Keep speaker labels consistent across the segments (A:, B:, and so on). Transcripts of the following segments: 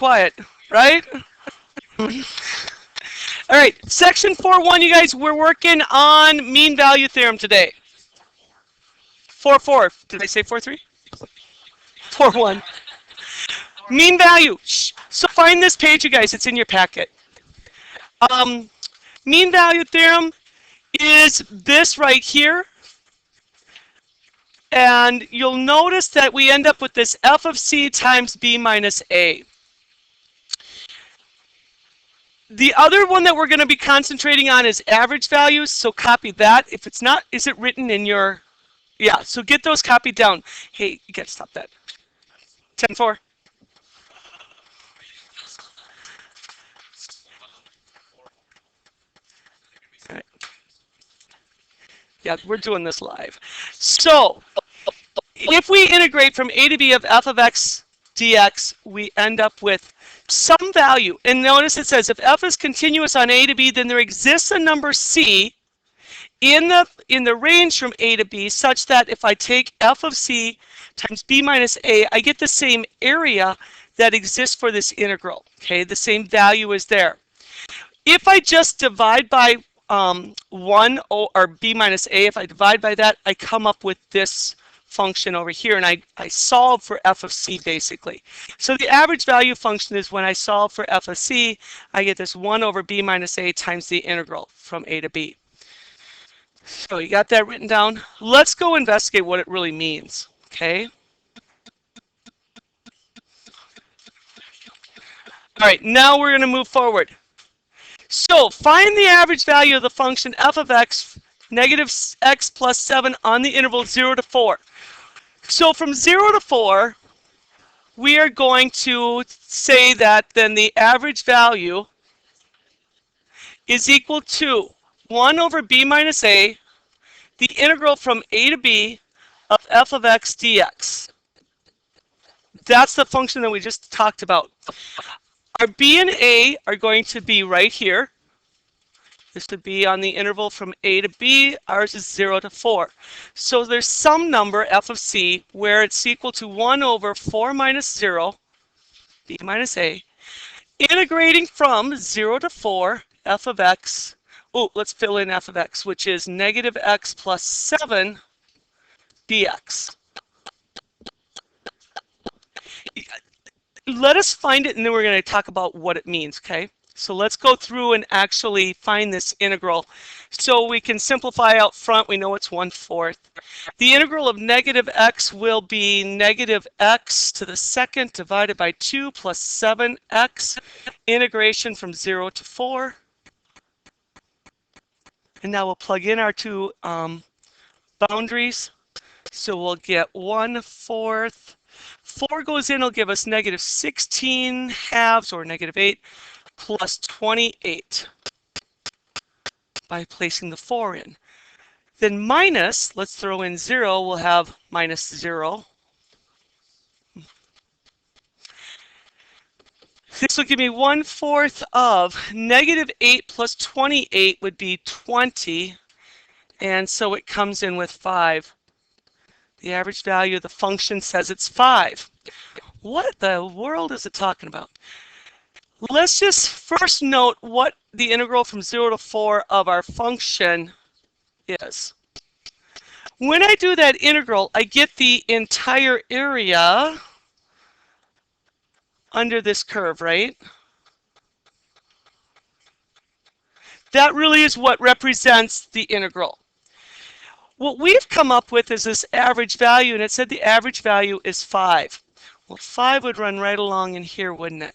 A: quiet, right? All right, section 4.1, you guys, we're working on mean value theorem today. 4.4, did I say 4.3? 4.1. Mean value. So find this page, you guys, it's in your packet. Mean value theorem is this right here. And you'll notice that we end up with this f of c times b minus a. The other one that we're going to be concentrating on is average values, so copy that. If it's not, is it written in your... Yeah, so get those copied down. Hey, you got to stop that. 10-4. All right. Yeah, we're doing this live. So, if we integrate from a to b of f of x dx, we end up with some value. And notice it says if f is continuous on a to b, then there exists a number c in the range from a to b such that if I take f of c times b minus a, I get the same area that exists for this integral. Okay, the same value is there. If I just divide by 1 or b minus a, if I divide by that, I come up with this function over here, and I solve for f of c basically. So the average value function is when I solve for f of c, I get this 1 over b minus a times the integral from a to b. So you got that written down? Let's go investigate what it really means, okay? All right, now we're going to move forward. So find the average value of the function f of x, negative x plus 7 on the interval 0 to 4. So from 0 to 4, we are going to say that then the average value is equal to 1 over b minus a, the integral from a to b of f of x dx. That's the function that we just talked about. Our b and a are going to be right here. This would be on the interval from a to b. Ours is 0 to 4. So there's some number, f of c, where it's equal to 1 over 4 minus 0, b minus a, integrating from 0 to 4, f of x. Oh, let's fill in f of x, which is negative x plus 7 dx. Let us find it, and then we're going to talk about what it means, okay? So let's go through and actually find this integral. So we can simplify out front. We know it's 1/4. The integral of negative x will be negative x to the second divided by 2 plus 7x. Integration from 0 to 4. And now we'll plug in our two boundaries. So we'll get 1/4. 4 goes in, will give us negative 16 halves, or negative 8, plus 28 by placing the 4 in. Then minus, let's throw in 0, we'll have minus 0. This will give me 1/4 of negative 8 plus 28 would be 20. And so it comes in with 5. The average value of the function says it's 5. What the world is it talking about? Let's just first note what the integral from 0 to 4 of our function is. When I do that integral, I get the entire area under this curve, right? That really is what represents the integral. What we've come up with is this average value, and it said the average value is 5. Well, 5 would run right along in here, wouldn't it?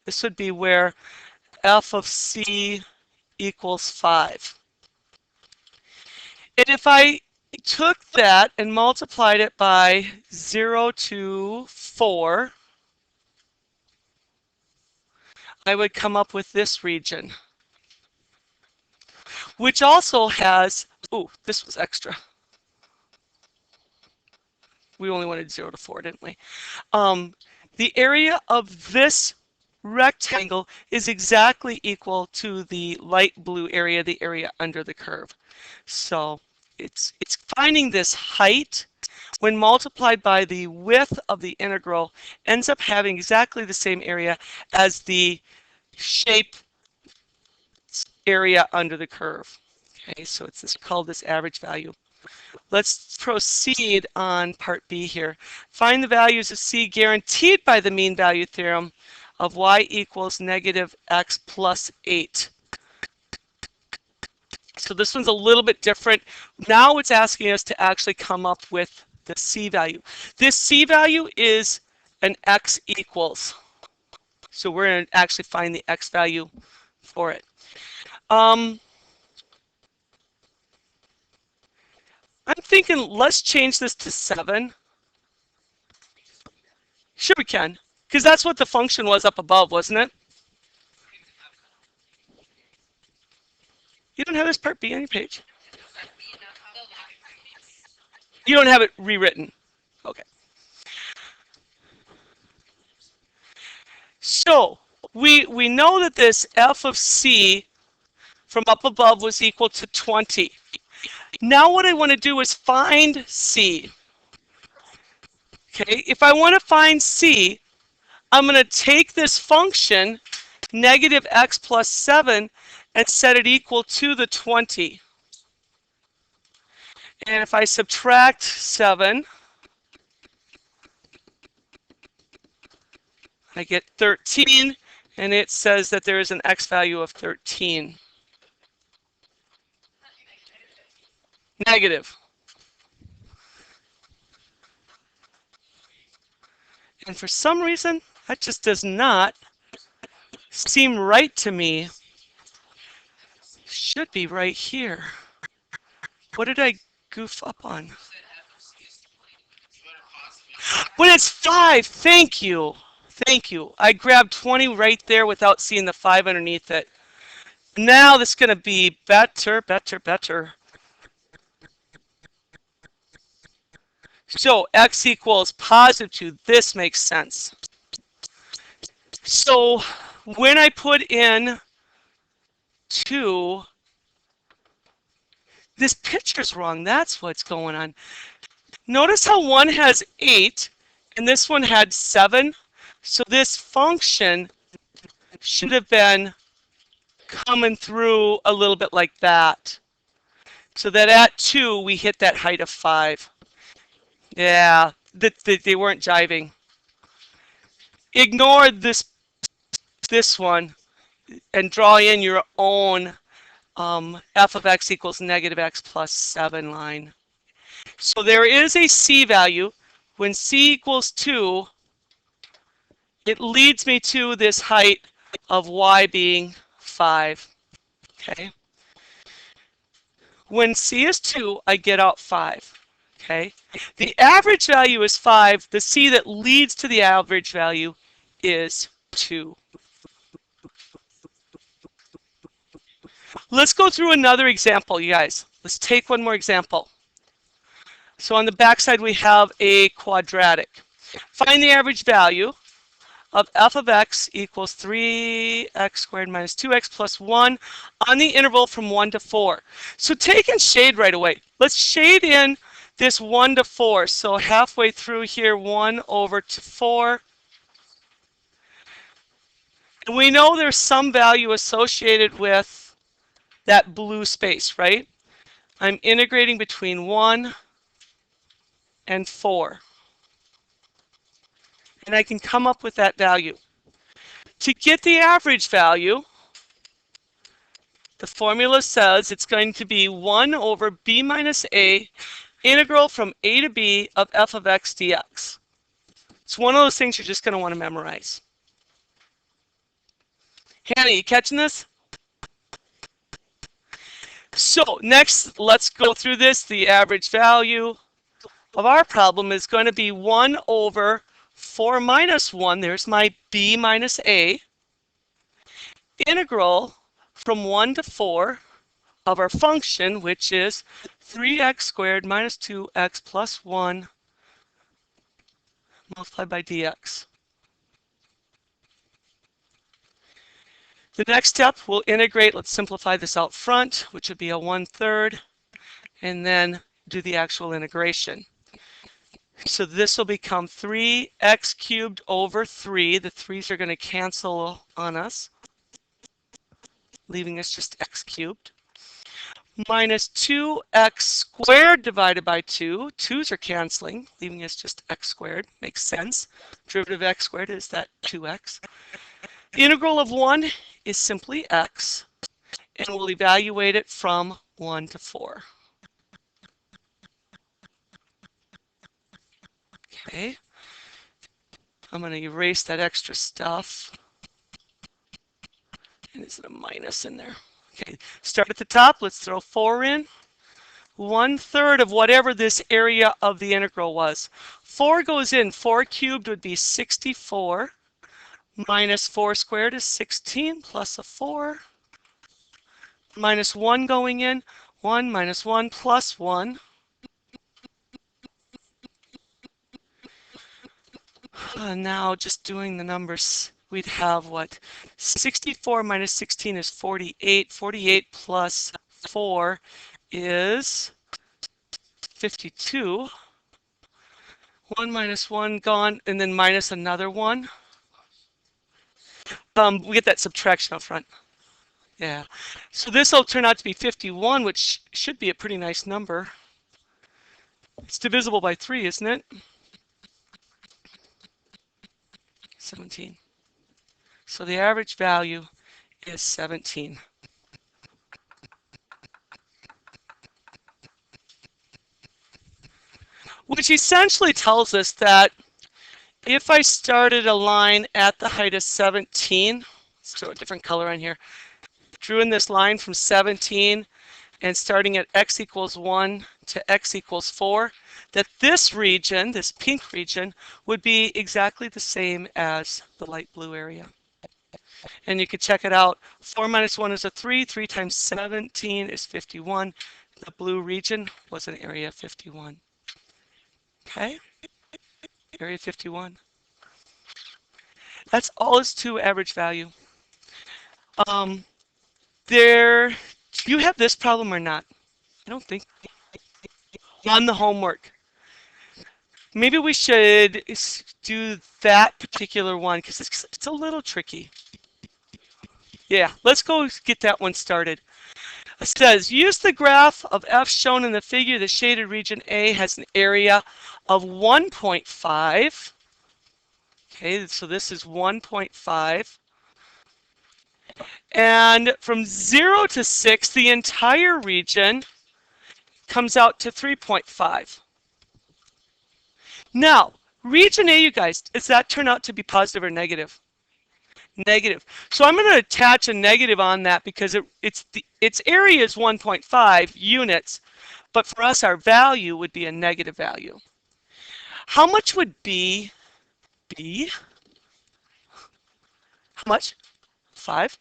A: This would be where f of c equals 5. And if I took that and multiplied it by 0 to 4, I would come up with this region, which also has, oh, this was extra. We only wanted 0 to 4, didn't we? The area of this rectangle is exactly equal to the light blue area, the area under the curve. So it's finding this height when multiplied by the width of the integral, ends up having exactly the same area as the shape area under the curve. Okay, so it's called this average value. Let's proceed on part B here. Find the values of C guaranteed by the mean value theorem of y equals negative x plus 8. So this one's a little bit different. Now it's asking us to actually come up with the C value. This C value is an x equals. So we're going to actually find the x value for it. I'm thinking let's change this to 7. Sure we can, because that's what the function was up above, wasn't it? You don't have this part B on your page? You don't have it rewritten. Okay. So we know that this f of c from up above was equal to 20. Now what I want to do is find c. Okay, if I want to find c, I'm going to take this function, negative x plus 7, and set it equal to the 20. And if I subtract 7, I get 13, and it says that there is an x value of 13. Negative. And for some reason, that just does not seem right to me. Should be right here. What did I goof up on? But it's 5. Thank you. Thank you. I grabbed 20 right there without seeing the 5 underneath it. Now this is going to be better. So x equals positive 2. This makes sense. So when I put in 2, this picture's wrong. That's what's going on. Notice how one has 8 and this one had 7. So this function should have been coming through a little bit like that. So that at 2, we hit that height of 5. Yeah, they weren't jiving. Ignore this one and draw in your own f of x equals negative x plus 7 line. So there is a c value. When c equals 2, it leads me to this height of y being 5. Okay. When c is 2, I get out 5. Okay. The average value is 5. The c that leads to the average value is 2. Let's go through another example, you guys. Let's take one more example. So on the back side, we have a quadratic. Find the average value of f of x equals 3x squared minus 2x plus 1 on the interval from 1 to 4. So take and shade right away. Let's shade in this 1 to 4. So halfway through here, 1 over to 4. And we know there's some value associated with that blue space, right? I'm integrating between 1 and 4. And I can come up with that value. To get the average value, the formula says it's going to be 1 over b minus a integral from a to b of f of x dx. It's one of those things you're just going to want to memorize. Hannah, you catching this? So next, let's go through this. The average value of our problem is going to be 1 over 4 minus 1. There's my b minus a. Integral from 1 to 4 of our function, which is 3x squared minus 2x plus 1 multiplied by dx. The next step, we'll integrate. Let's simplify this out front, which would be a 1/3, and then do the actual integration. So this will become 3x cubed over 3. The 3's are going to cancel on us, leaving us just x cubed. Minus 2x squared divided by 2. 2's are canceling, leaving us just x squared. Makes sense. Derivative of x squared is that 2x. The integral of 1 is simply x, and we'll evaluate it from 1 to 4. Okay. I'm going to erase that extra stuff. And is it a minus in there? Okay, start at the top. Let's throw 4 in. 1/3 of whatever this area of the integral was. 4 goes in. 4 cubed would be 64. Minus 4 squared is 16 plus a 4. Minus 1 going in. 1 minus 1 plus 1. Now just doing the numbers, we'd have what? 64 minus 16 is 48. 48 plus 4 is 52. 1 minus 1 gone, and then minus another 1. We get that subtraction up front. Yeah. So this will turn out to be 51, which should be a pretty nice number. It's divisible by 3, isn't it? 17. So the average value is 17. Which essentially tells us that if I started a line at the height of 17, let's throw a different color on here, drew in this line from 17 and starting at x equals 1 to x equals 4, that this region, this pink region, would be exactly the same as the light blue area. And you can check it out. 4 minus 1 is a 3. 3 times 17 is 51. The blue region was an area 51. Okay? Area 51. That's all is to average value. Do you have this problem or not? I don't think. On the homework. Maybe we should do that particular one because it's a little tricky. Yeah, let's go get that one started. It says, use the graph of f shown in the figure. The shaded region A has an area of 1.5. Okay, so this is 1.5. And from 0 to 6, the entire region comes out to 3.5. Now, region A, you guys, does that turn out to be positive or negative? Negative. So I'm going to attach a negative on that because its area is 1.5 units, but for us, our value would be a negative value. How much would B be? How much? 5.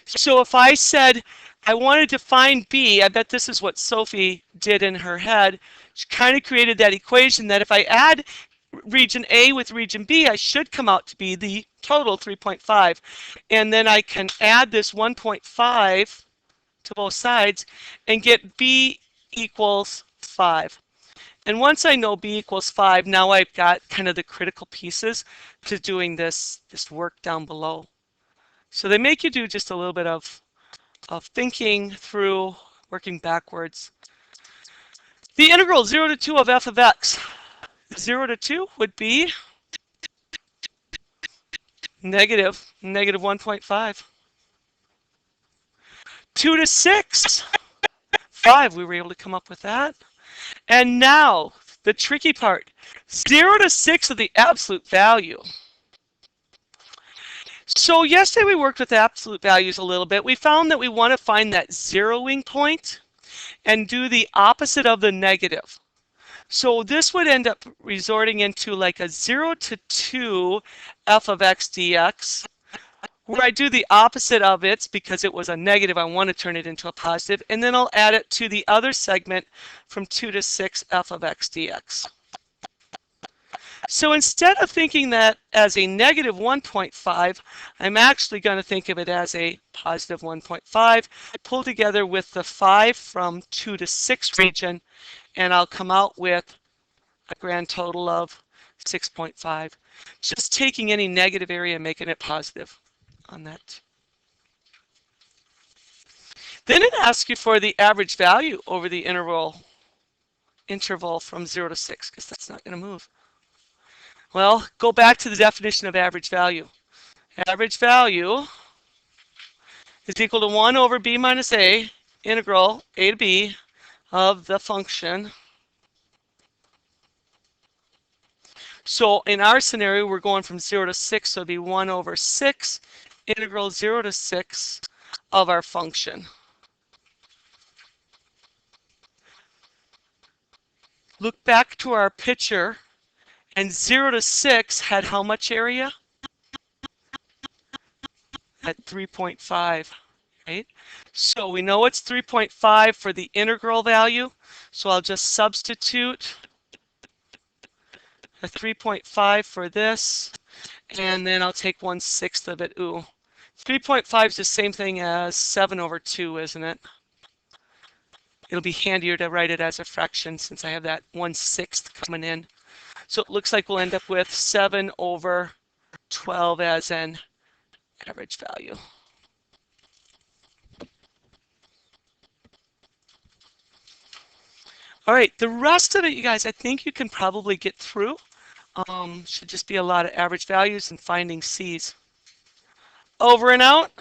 A: So if I said I wanted to find B, I bet this is what Sophie did in her head. She kind of created that equation that if I add region A with region B, I should come out to be the total 3.5. And then I can add this 1.5 to both sides and get B equals 5. And once I know B equals 5, now I've got kind of the critical pieces to doing this work down below. So they make you do just a little bit of thinking through, working backwards. The integral 0 to 2 of f of x. 0 to 2 would be negative 1.5. 2 to 6, 5. We were able to come up with that. And now, the tricky part. 0 to 6 of the absolute value. So yesterday we worked with absolute values a little bit. We found that we want to find that zeroing point and do the opposite of the negative. So this would end up resorting into like a 0 to 2 f of x dx, where I do the opposite of it because it was a negative. I want to turn it into a positive, and then I'll add it to the other segment from 2 to 6 f of x dx. So instead of thinking that as a negative 1.5, I'm actually going to think of it as a positive 1.5, pull together with the 5 from 2 to 6 region, and I'll come out with a grand total of 6.5. Just taking any negative area and making it positive on that. Then it asks you for the average value over the interval from 0 to 6, because that's not going to move. Well, go back to the definition of average value. Average value is equal to 1 over b minus a, integral a to b of the function. So in our scenario, we're going from 0 to 6, so it'd be 1 over 6, integral 0 to 6 of our function. Look back to our picture, and 0 to 6 had how much area? At 3.5, right? So we know it's 3.5 for the integral value, so I'll just substitute a 3.5 for this, and then I'll take 1/6 of it. Ooh, 3.5 is the same thing as 7 over 2, isn't it? It'll be handier to write it as a fraction since I have that 1/6 coming in. So it looks like we'll end up with 7 over 12 as an average value. All right, the rest of it, you guys, I think you can probably get through. Should just be a lot of average values and finding C's. Over and out.